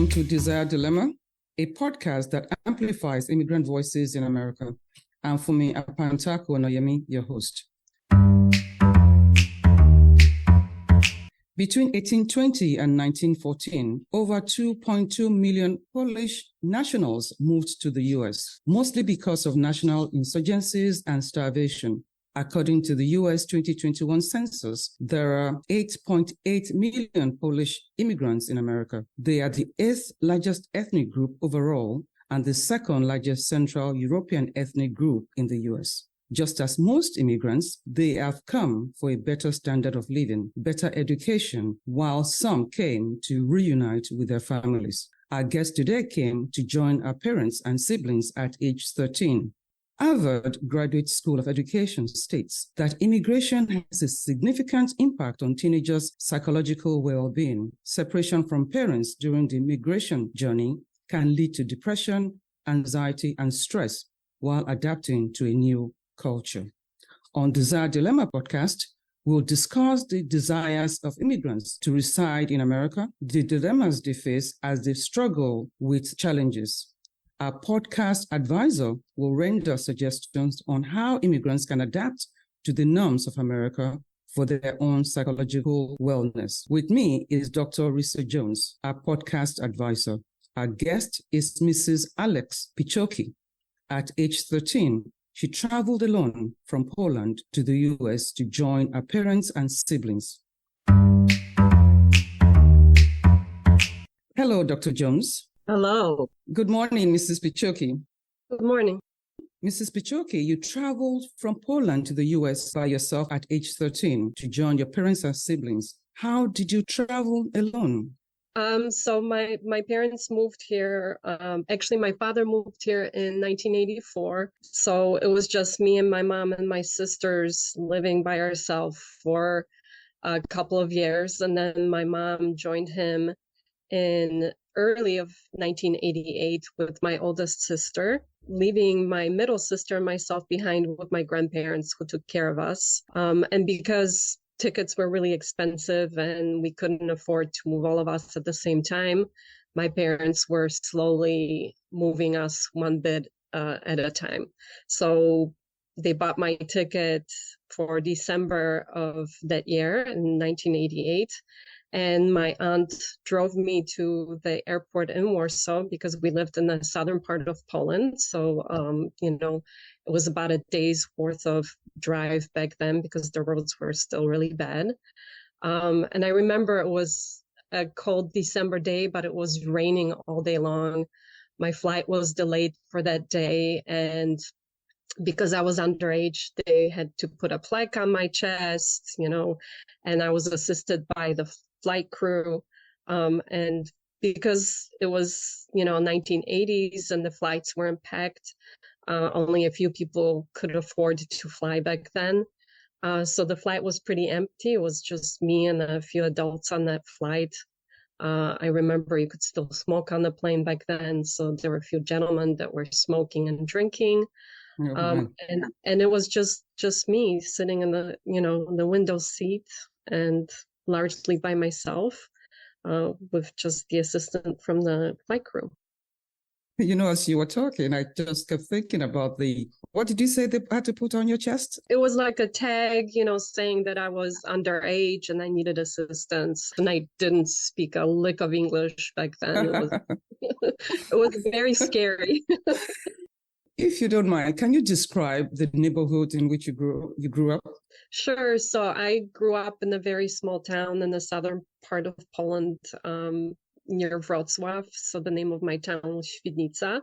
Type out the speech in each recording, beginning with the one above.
Welcome to Desire Dilemma, a podcast that amplifies immigrant voices in America. I'm Funmi Apantaku-Onayemi, your host. Between 1820 and 1914, over 2.2 million Polish nationals moved to the U.S., mostly because of national insurgencies and starvation. According to the U.S. 2021 census, there are 8.8 million Polish immigrants in America. They are the 8th largest ethnic group overall and the 2nd largest Central European ethnic group in the U.S. Just as most immigrants, they have come for a better standard of living, better education, while some came to reunite with their families. Our guest today came to join our parents and siblings at age 13. Harvard Graduate School of Education states that immigration has a significant impact on teenagers' psychological well-being. Separation from parents during the immigration journey can lead to depression, anxiety, and stress while adapting to a new culture. On Desire Dilemma podcast, we'll discuss the desires of immigrants to reside in America, the dilemmas they face as they struggle with challenges. Our podcast advisor will render suggestions on how immigrants can adapt to the norms of America for their own psychological wellness. With me is Dr. Risa Jones, our podcast advisor. Our guest is Mrs. Alex Piechoki. At age 13, she traveled alone from Poland to the U.S. to join her parents and siblings. Hello, Dr. Jones. Hello. Good morning, Mrs. Piechoki. Good morning. Mrs. Piechoki, you traveled from Poland to the U.S. by yourself at age 13 to join your parents and siblings. How did you travel alone? So my parents moved here. Actually, my father moved here in 1984. So it was just me and my mom and my sisters living by ourselves for a couple of years. And then my mom joined him in early of 1988 with my oldest sister, leaving my middle sister and myself behind with my grandparents who took care of us. And because tickets were really expensive and we couldn't afford to move all of us at the same time, my parents were slowly moving us one bit at a time. So they bought my ticket for December of that year in 1988. And my aunt drove me to the airport in Warsaw because we lived in the southern part of Poland. So, it was about a day's worth of drive back then because the roads were still really bad. And I remember it was a cold December day, but it was raining all day long. My flight was delayed for that day. And because I was underage, they had to put a plaque on my chest, and I was assisted by the flight crew. And because it was, 1980s and the flights weren't packed, only a few people could afford to fly back then. So the flight was pretty empty. It was just me and a few adults on that flight. I remember you could still smoke on the plane back then. So there were a few gentlemen that were smoking and drinking. And it was just me sitting in the, the window seat and largely by myself, with just the assistant from the flight crew. As you were talking, I just kept thinking about what did you say they had to put on your chest? It was like a tag, saying that I was underage and I needed assistance. And I didn't speak a lick of English back then. It was very scary. If you don't mind, can you describe the neighborhood in which you grew up? Sure. So I grew up in a very small town in the southern part of Poland, near Wrocław. So the name of my town was Świdnica.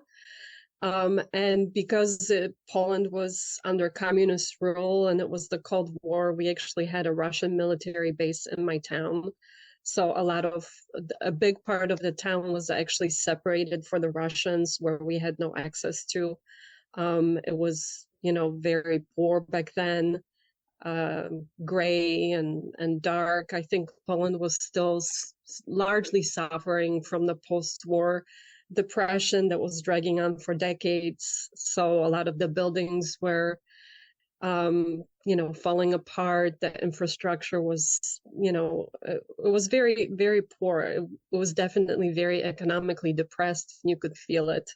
And because Poland was under communist rule and it was the Cold War, we actually had a Russian military base in my town. So a big part of the town was actually separated for the Russians, where we had no access to. It was, very poor back then, gray and dark. I think Poland was still largely suffering from the post-war depression that was dragging on for decades. So a lot of the buildings were falling apart. The infrastructure was, it was very, very poor. It was definitely very economically depressed. You could feel it.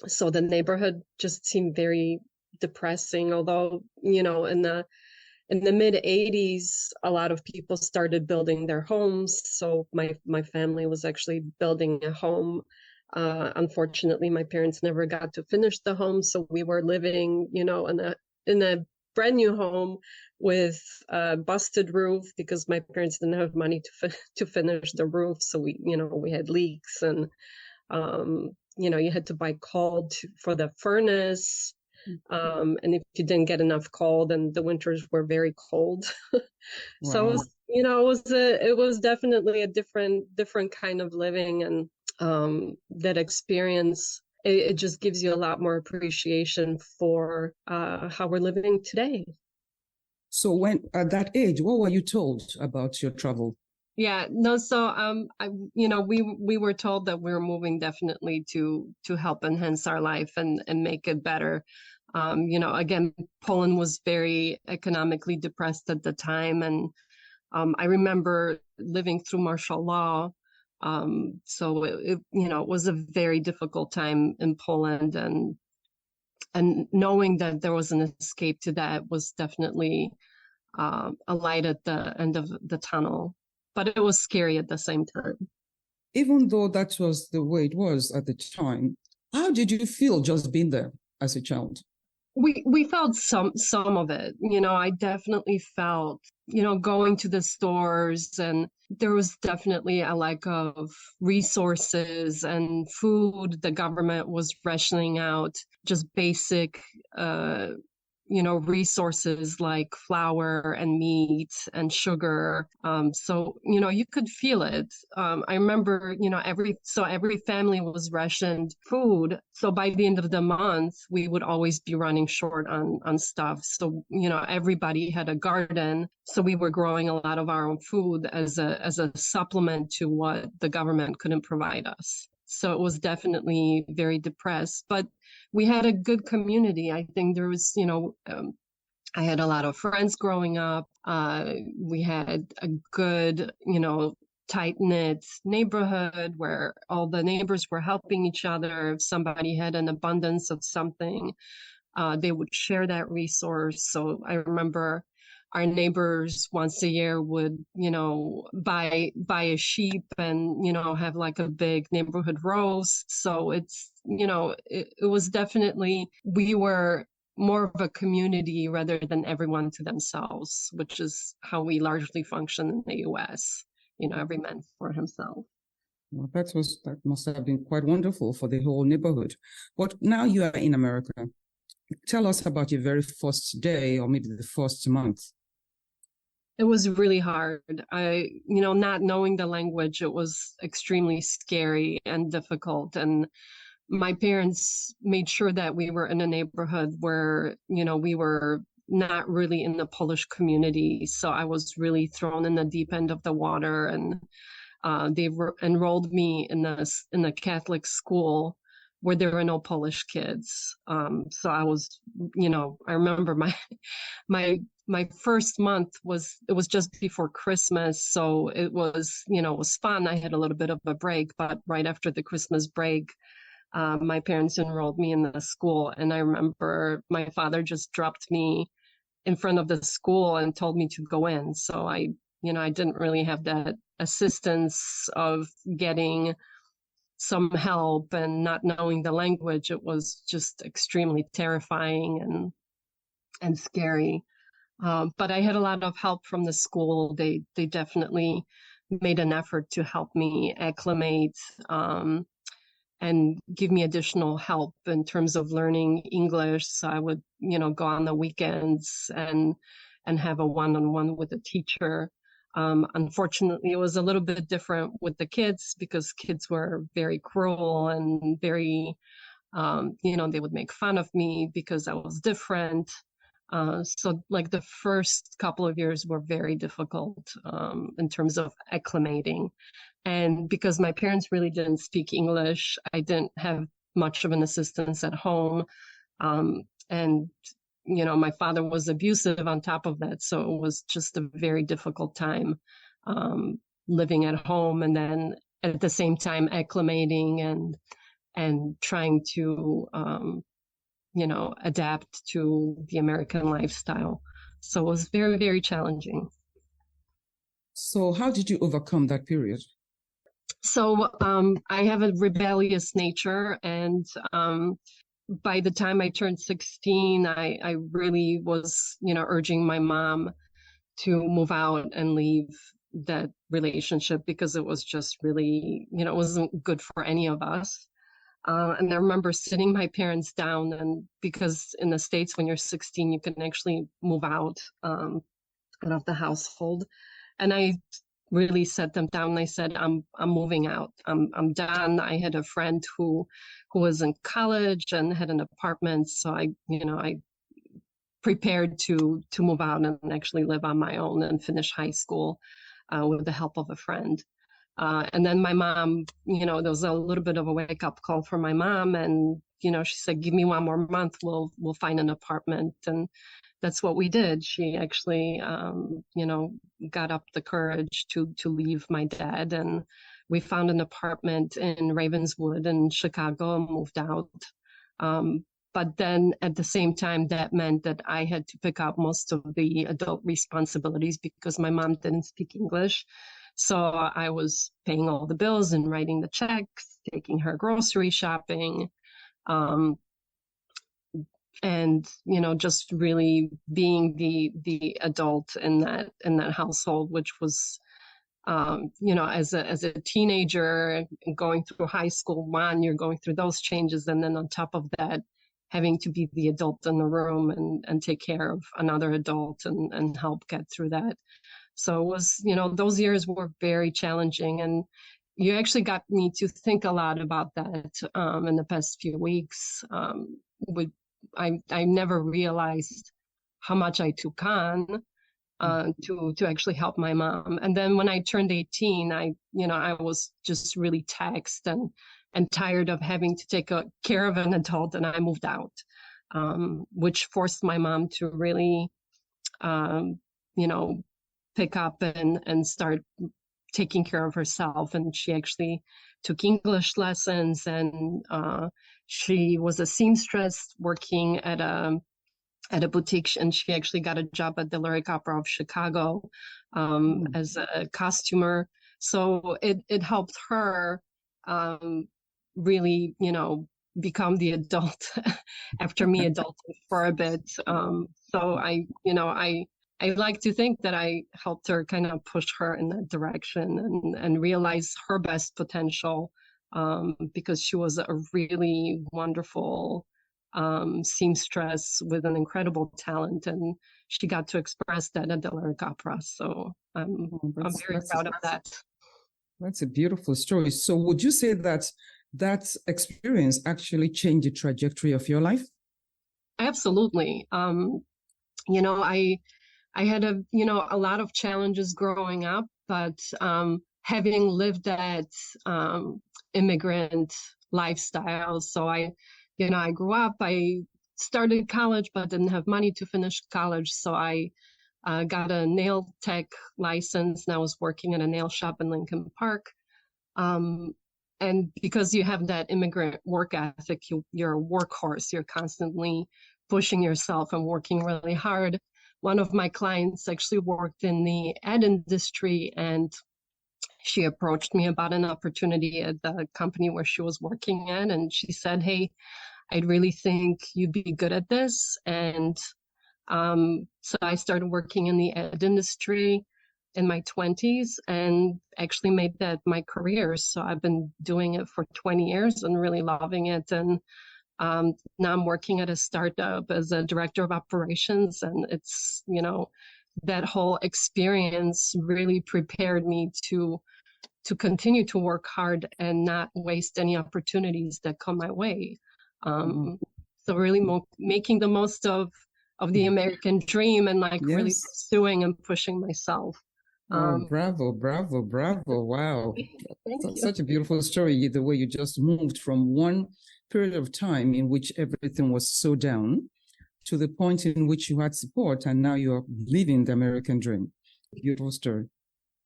So the neighborhood just seemed very depressing, although, in the mid 80s, a lot of people started building their homes. So my family was actually building a home. Unfortunately, my parents never got to finish the home, so we were living, in a brand new home with a busted roof because my parents didn't have money to finish the roof. So we had leaks, and you had to buy coal for the furnace. And if you didn't get enough coal, then the winters were very cold. So Wow. it was definitely a different kind of living, and that experience, it just gives you a lot more appreciation for how we're living today. So when at that age, what were you told about your travel? Yeah, no, so we were told that we were moving definitely to help enhance our life and make it better. Again, Poland was very economically depressed at the time, and I remember living through martial law. So it was a very difficult time in Poland, and knowing that there was an escape to that was definitely a light at the end of the tunnel. But it was scary at the same time. Even though that was the way it was at the time, how did you feel just being there as a child? We felt some of it. I definitely felt, going to the stores, and there was definitely a lack of resources and food. The government was rationing out just basic resources like flour and meat and sugar. So, you could feel it. I remember, every family was rationed food. So by the end of the month, we would always be running short on stuff. So, everybody had a garden. So we were growing a lot of our own food as a supplement to what the government couldn't provide us. So it was definitely very depressed, but we had a good community. I think there was, I had a lot of friends growing up. We had a good, tight knit neighborhood where all the neighbors were helping each other. If somebody had an abundance of something, they would share that resource. So I remember our neighbors once a year would, buy a sheep and, have like a big neighborhood roast. So it was definitely, we were more of a community rather than everyone to themselves, which is how we largely function in the US. Every man for himself. Well, that must have been quite wonderful for the whole neighborhood. But now you are in America. Tell us about your very first day, or maybe the first month. It was really hard. Not knowing the language, it was extremely scary and difficult. And my parents made sure that we were in a neighborhood where, we were not really in the Polish community. So I was really thrown in the deep end of the water, and they enrolled me in the Catholic school where there were no Polish kids. So I was, I remember my first month it was just before Christmas. So it was, it was fun. I had a little bit of a break, but right after the Christmas break, my parents enrolled me in the school. And I remember my father just dropped me in front of the school and told me to go in. So I didn't really have that assistance of getting some help and not knowing the language. It was just extremely terrifying and scary. But I had a lot of help from the school. They definitely made an effort to help me acclimate, and give me additional help in terms of learning English. So I would, go on the weekends and have a one-on-one with a teacher. Unfortunately, it was a little bit different with the kids because kids were very cruel and very, they would make fun of me because I was different. So like the first couple of years were very difficult in terms of acclimating. And because my parents really didn't speak English, I didn't have much of an assistance at home. And my father was abusive on top of that. So it was just a very difficult time living at home, and then at the same time acclimating and trying to, adapt to the American lifestyle. So it was very, very challenging. So how did you overcome that period? So I have a rebellious nature, and by the time I turned 16, I really was, urging my mom to move out and leave that relationship because it was just really, it wasn't good for any of us. And I remember sitting my parents down, and because in the States, when you're 16, you can actually move out of the household. And I really sat them down and I said, I'm moving out. I'm done. I had a friend who was in college and had an apartment. So I prepared to move out and actually live on my own and finish high school with the help of a friend. And then my mom, there was a little bit of a wake up call for my mom. And, she said, give me one more month. We'll find an apartment. And that's what we did. She actually, got up the courage to leave my dad. And we found an apartment in Ravenswood in Chicago and moved out. But then at the same time, that meant that I had to pick up most of the adult responsibilities because my mom didn't speak English. So I was paying all the bills and writing the checks, taking her grocery shopping, and just really being the adult in that household, which was as a teenager going through high school, you're going through those changes, and then on top of that, having to be the adult in the room and take care of another adult and help get through that. So it was, those years were very challenging, and you actually got me to think a lot about that in the past few weeks. I never realized how much I took on to actually help my mom. And then when I turned 18, I was just really taxed and tired of having to take care of an adult, and I moved out, which forced my mom to really, pick up and start taking care of herself. And she actually took English lessons, and she was a seamstress working at a boutique, and she actually got a job at the Lyric Opera of Chicago as a costumer. So it helped her really, become the adult after me adulting for a bit. So I like to think that I helped her kind of push her in that direction and realize her best potential, because she was a really wonderful seamstress with an incredible talent, and she got to express that at the Lyric Opera. So I'm very proud of that. That's a beautiful story. So would you say that that experience actually changed the trajectory of your life? Absolutely. I had a lot of challenges growing up, but having lived that immigrant lifestyle, so I grew up, I started college, but didn't have money to finish college. So I got a nail tech license, and I was working at a nail shop in Lincoln Park. And because you have that immigrant work ethic, you're a workhorse. You're constantly pushing yourself and working really hard. One of my clients actually worked in the ad industry, and she approached me about an opportunity at the company where she was working at. And she said, hey, I really think you'd be good at this. And so I started working in the ad industry in my 20s and actually made that my career. So I've been doing it for 20 years and really loving it. And now I'm working at a startup as a director of operations, and it's, that whole experience really prepared me to continue to work hard and not waste any opportunities that come my way. So really making the most of the American dream and really pursuing and pushing myself. Bravo. Wow. Such a beautiful story, the way you just moved from one period of time in which everything was so down to the point in which you had support and now you're living the American dream. Beautiful story.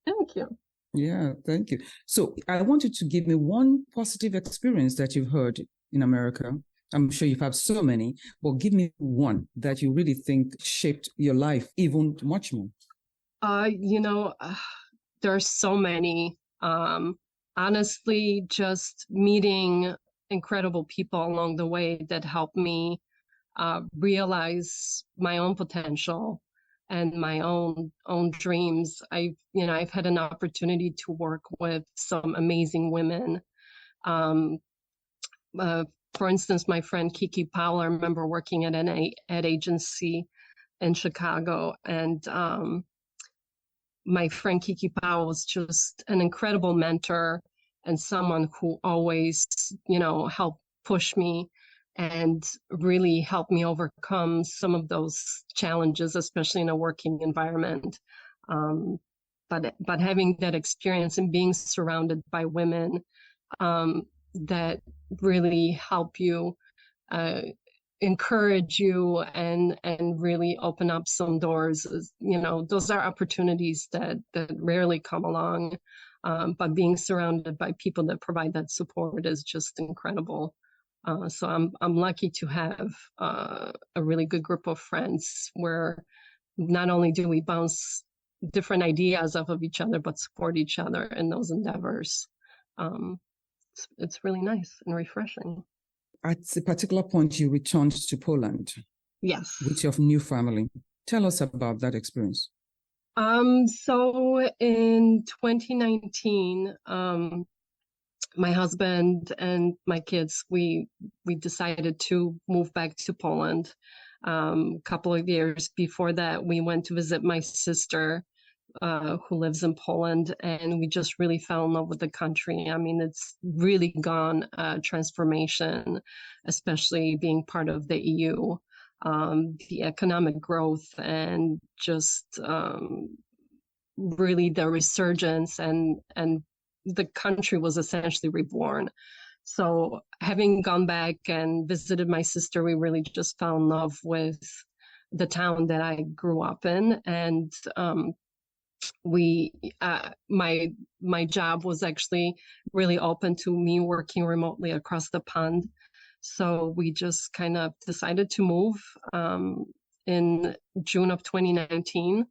Thank you. Yeah, thank you. So I want you to give me one positive experience that you've heard in America. I'm sure you've had so many, but give me one that you really think shaped your life even much more. There are so many. Honestly, just meeting incredible people along the way that helped me realize my own potential and my own dreams. I've had an opportunity to work with some amazing women. For instance, my friend Kiki Powell, I remember working at an ad agency in Chicago, and my friend Kiki Powell was just an incredible mentor and someone who always, helped push me and really helped me overcome some of those challenges, especially in a working environment. But having that experience and being surrounded by women that really help you, encourage you, and really open up some doors. Those are opportunities that rarely come along. But being surrounded by people that provide that support is just incredible. So I'm lucky to have a really good group of friends where not only do we bounce different ideas off of each other, but support each other in those endeavors. It's really nice and refreshing. At a particular point, you returned to Poland. Yes. With your new family. Tell us about that experience. So in 2019, my husband and my kids, we decided to move back to Poland. A couple of years before that, we went to visit my sister, who lives in Poland, and we just really fell in love with the country. I mean, it's really gone transformation, especially being part of the EU. The economic growth and just really the resurgence, and the country was essentially reborn. So having gone back and visited my sister, we really just fell in love with the town that I grew up in. And my job was actually really open to me working remotely across the pond. So we just kind of decided to move in June of 2019.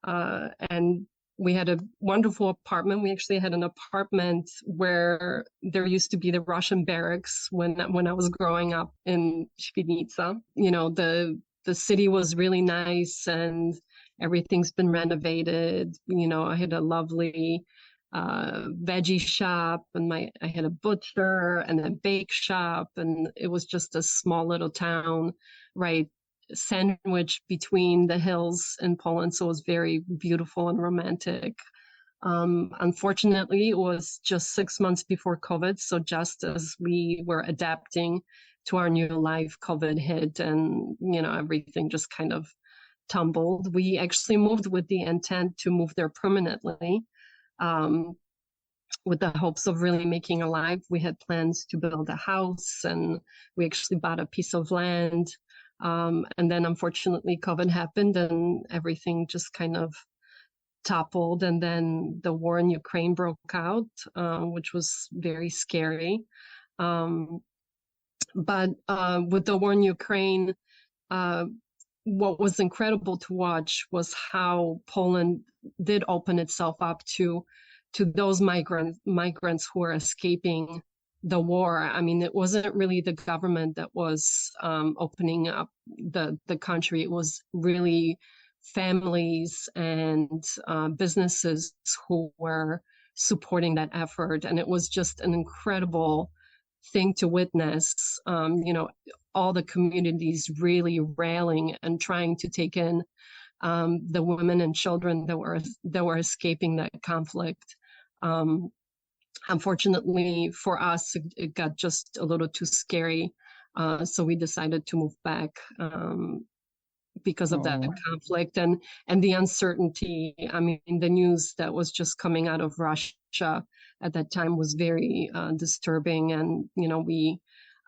And we had a wonderful apartment. We actually had an apartment where there used to be the Russian barracks when I was growing up in Świdnica. The city was really nice and everything's been renovated. I had a lovely veggie shop, and I had a butcher and a bake shop, and it was just a small little town, right, sandwiched between the hills in Poland. So it was very beautiful and romantic. Unfortunately, it was just 6 months before COVID. So just as we were adapting to our new life, COVID hit, and everything just kind of tumbled. We actually moved with the intent to move there permanently, with the hopes of really making a life. We had plans to build a house, and we actually bought a piece of land. And then unfortunately COVID happened and everything just kind of toppled. And then the war in Ukraine broke out, which was very scary. But with the war in Ukraine, what was incredible to watch was how Poland did open itself up to those migrants who were escaping the war. I mean, it wasn't really the government that was opening up the country. It was really families and businesses who were supporting that effort. And it was just an incredible thing to witness, all the communities really railing and trying to take in the women and children that were escaping that conflict. Unfortunately for us, it got just a little too scary. So we decided to move back because of that conflict and the uncertainty. I mean, the news that was just coming out of Russia at that time was very disturbing. And,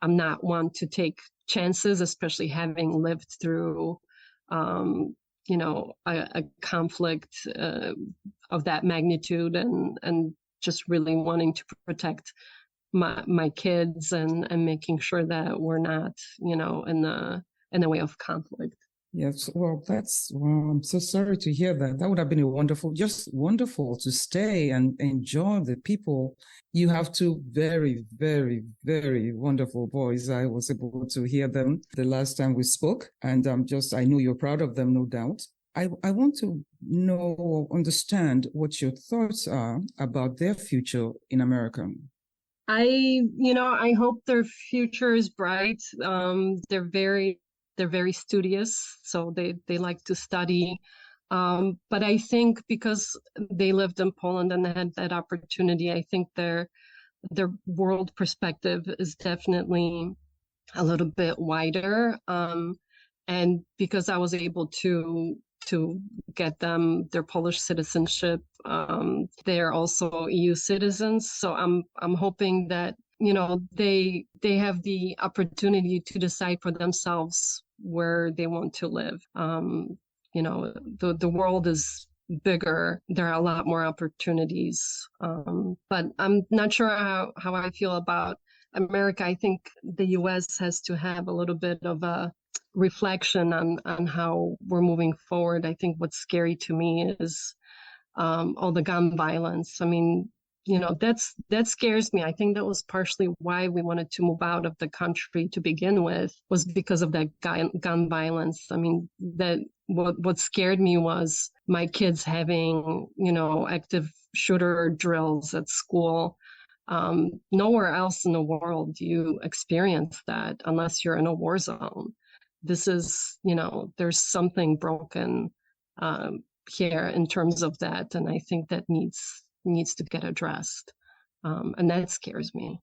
I'm not one to take chances, especially having lived through, a conflict of that magnitude, and just really wanting to protect my kids and making sure that we're not, in the way of conflict. Yes, well, I'm so sorry to hear that. That would have been just wonderful to stay and enjoy the people. You have two very, very, very wonderful boys. I was able to hear them the last time we spoke, and I know you're proud of them, no doubt. I want to understand what your thoughts are about their future in America. I hope their future is bright. They're very studious, so they like to study. But I think because they lived in Poland and they had that opportunity, I think their world perspective is definitely a little bit wider. And because I was able to get them their Polish citizenship, they're also EU citizens. So I'm hoping that they have the opportunity to decide for themselves where they want to live. The world is bigger. There are a lot more opportunities. But I'm not sure how I feel about America. I think the US has to have a little bit of a reflection on how we're moving forward. I think what's scary to me is all the gun violence. I mean, that scares me. I think that was partially why we wanted to move out of the country to begin with, was because of that gun violence. I mean, that what scared me was my kids having, active shooter drills at school. Nowhere else in the world do you experience that unless you're in a war zone. This is, there's something broken here in terms of that, and I think that needs to get addressed, and that scares me.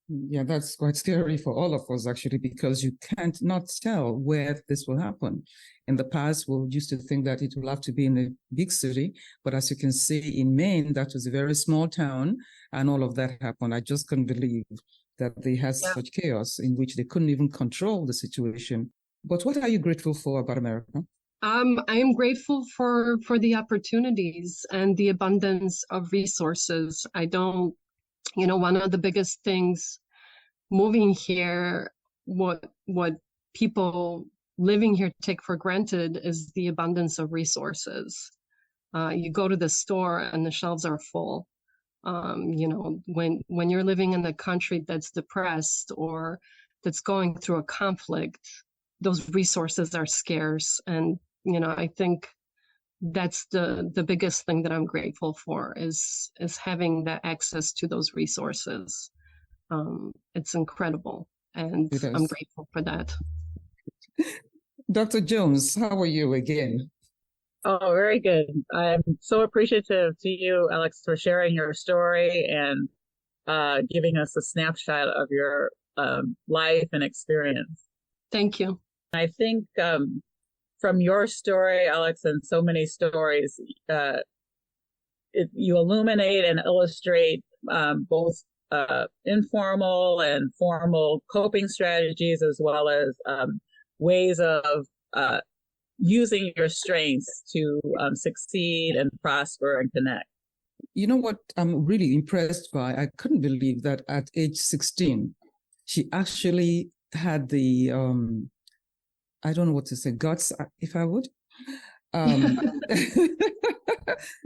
Yeah, that's quite scary for all of us, actually, because you can't not tell where this will happen. In the past, we used to think that it will have to be in a big city, but as you can see in Maine, that was a very small town, and all of that happened. I just couldn't believe that they had such chaos in which they couldn't even control the situation. But what are you grateful for about America? I am grateful for the opportunities and the abundance of resources. I don't, one of the biggest things moving here, what people living here take for granted is the abundance of resources. You go to the store and the shelves are full. When you're living in a country that's depressed or that's going through a conflict, those resources are scarce. And, I think that's the biggest thing that I'm grateful for is having that access to those resources. It's incredible, and I'm grateful for that. Dr. Jones, how are you again? Oh, very good. I'm so appreciative to you, Alex, for sharing your story and giving us a snapshot of your life and experience. Thank you. I think from your story, Alex, and so many stories, you illuminate and illustrate both informal and formal coping strategies, as well as ways of using your strengths to succeed and prosper and connect. You know what I'm really impressed by? I couldn't believe that at age 16, she actually had the, I don't know what to say, guts, if I would,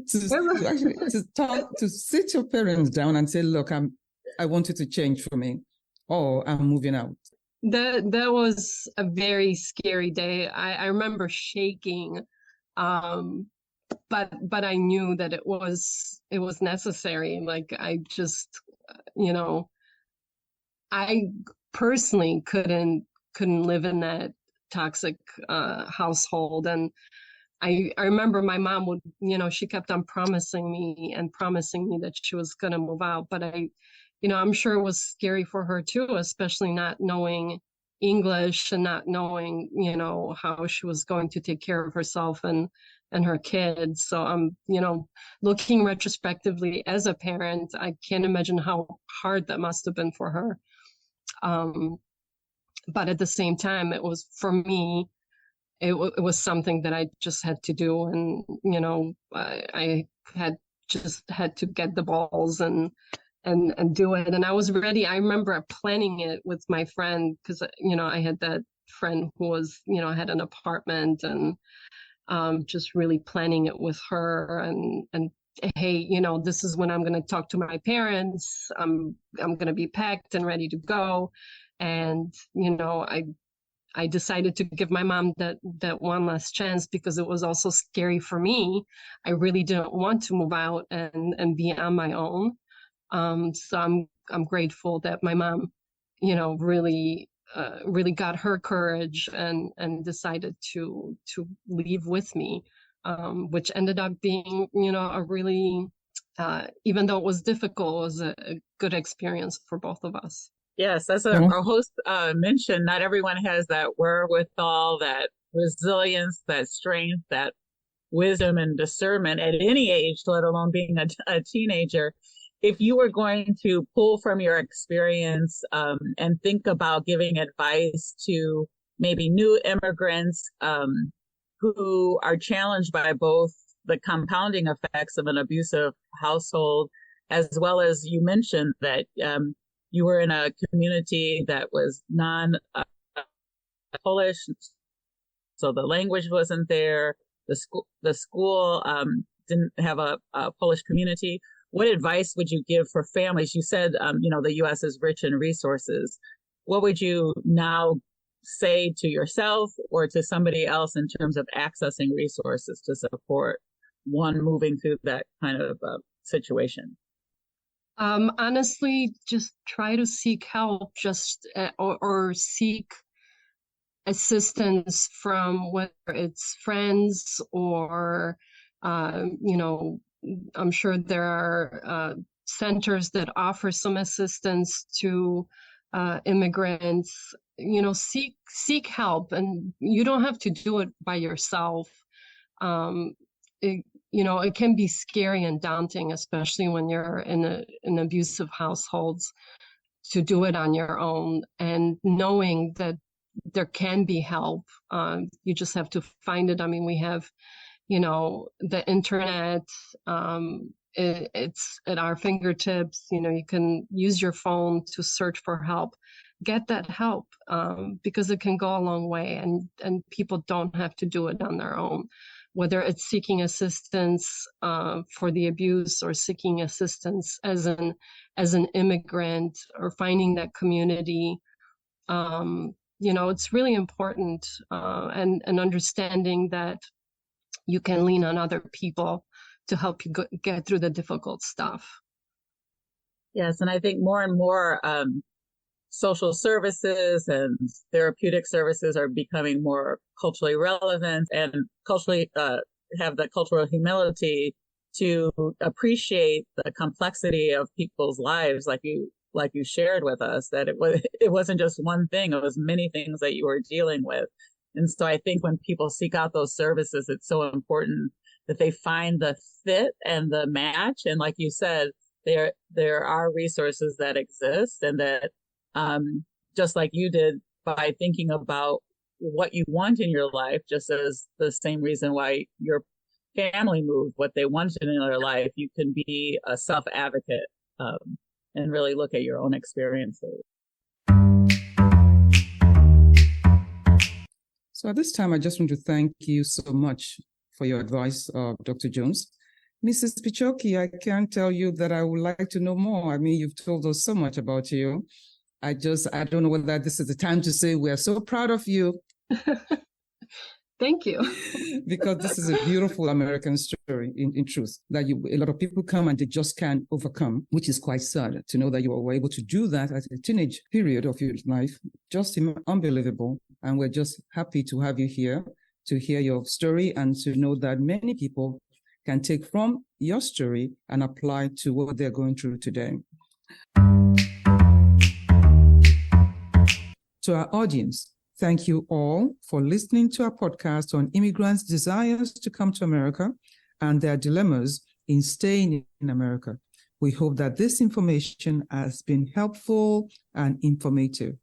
to sit your parents down and say, look, I want you to change for me, or I'm moving out. That was a very scary day. I remember shaking, but I knew that it was necessary. Like I just, I personally couldn't live in that toxic household. And I remember my mom would, she kept on promising me that she was going to move out, but I'm sure it was scary for her too, especially not knowing English and not knowing, how she was going to take care of herself and her kids. So I'm, looking retrospectively as a parent, I can't imagine how hard that must have been for her. But at the same time, it was, for me, it was something that I just had to do. And, I had to get the balls and do it. And I was ready. I remember planning it with my friend because, I had that friend who was, had an apartment, and just really planning it with her, and hey, this is when I'm going to talk to my parents. I'm going to be packed and ready to go. And, I decided to give my mom that one last chance because it was also scary for me. I really didn't want to move out and be on my own. So I'm grateful that my mom, really got her courage and decided to leave with me, which ended up being, a really, even though it was difficult, it was a good experience for both of us. Yes, as our host mentioned, not everyone has that wherewithal, that resilience, that strength, that wisdom and discernment at any age, let alone being a teenager. If you were going to pull from your experience and think about giving advice to maybe new immigrants who are challenged by both the compounding effects of an abusive household, as well as you mentioned that you were in a community that was non-Polish, so the language wasn't there. The school didn't have a Polish community. What advice would you give for families? You said, the U.S. is rich in resources. What would you now say to yourself or to somebody else in terms of accessing resources to support one moving through that kind of situation? Honestly, just try to seek help, or seek assistance from, whether it's friends or, I'm sure there are centers that offer some assistance to immigrants. Seek help, and you don't have to do it by yourself. It can be scary and daunting, especially when you're in abusive households, to do it on your own, and knowing that there can be help. You just have to find it. I mean, we have, the internet. It's at our fingertips. You can use your phone to search for help. Get that help, because it can go a long way, and people don't have to do it on their own. Whether it's seeking assistance for the abuse, or seeking assistance as an immigrant, or finding that community, it's really important, and understanding that you can lean on other people to help you get through the difficult stuff. Yes, and I think more and more social services and therapeutic services are becoming more culturally relevant, and culturally have the cultural humility to appreciate the complexity of people's lives, like you shared with us, that it wasn't just one thing, it was many things that you were dealing with. And so I think when people seek out those services, it's so important that they find the fit and the match. And like you said, there are resources that exist, and that just like you did, by thinking about what you want in your life, just as the same reason why your family moved, what they wanted in their life, you can be a self-advocate and really look at your own experiences. So at this time, I just want to thank you so much for your advice, Dr. Jones. Mrs. Piechoki, I can't tell you that I would like to know more. I mean, you've told us so much about you. I don't know whether this is the time to say we are so proud of you. Thank you. Because this is a beautiful American story, in truth, that a lot of people come and they just can't overcome, which is quite sad to know that you were able to do that at a teenage period of your life. Just unbelievable. And we're just happy to have you here to hear your story, and to know that many people can take from your story and apply to what they're going through today. To our audience, thank you all for listening to our podcast on immigrants' desires to come to America and their dilemmas in staying in America. We hope that this information has been helpful and informative.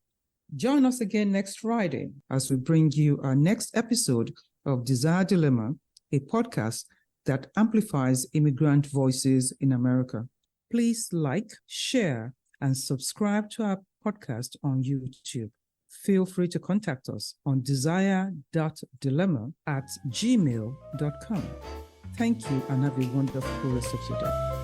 Join us again next Friday as we bring you our next episode of Desire Dilemma, a podcast that amplifies immigrant voices in America. Please like, share, and subscribe to our podcast on YouTube. Feel free to contact us on desire.dilemma@gmail.com. Thank you and have a wonderful rest of your day.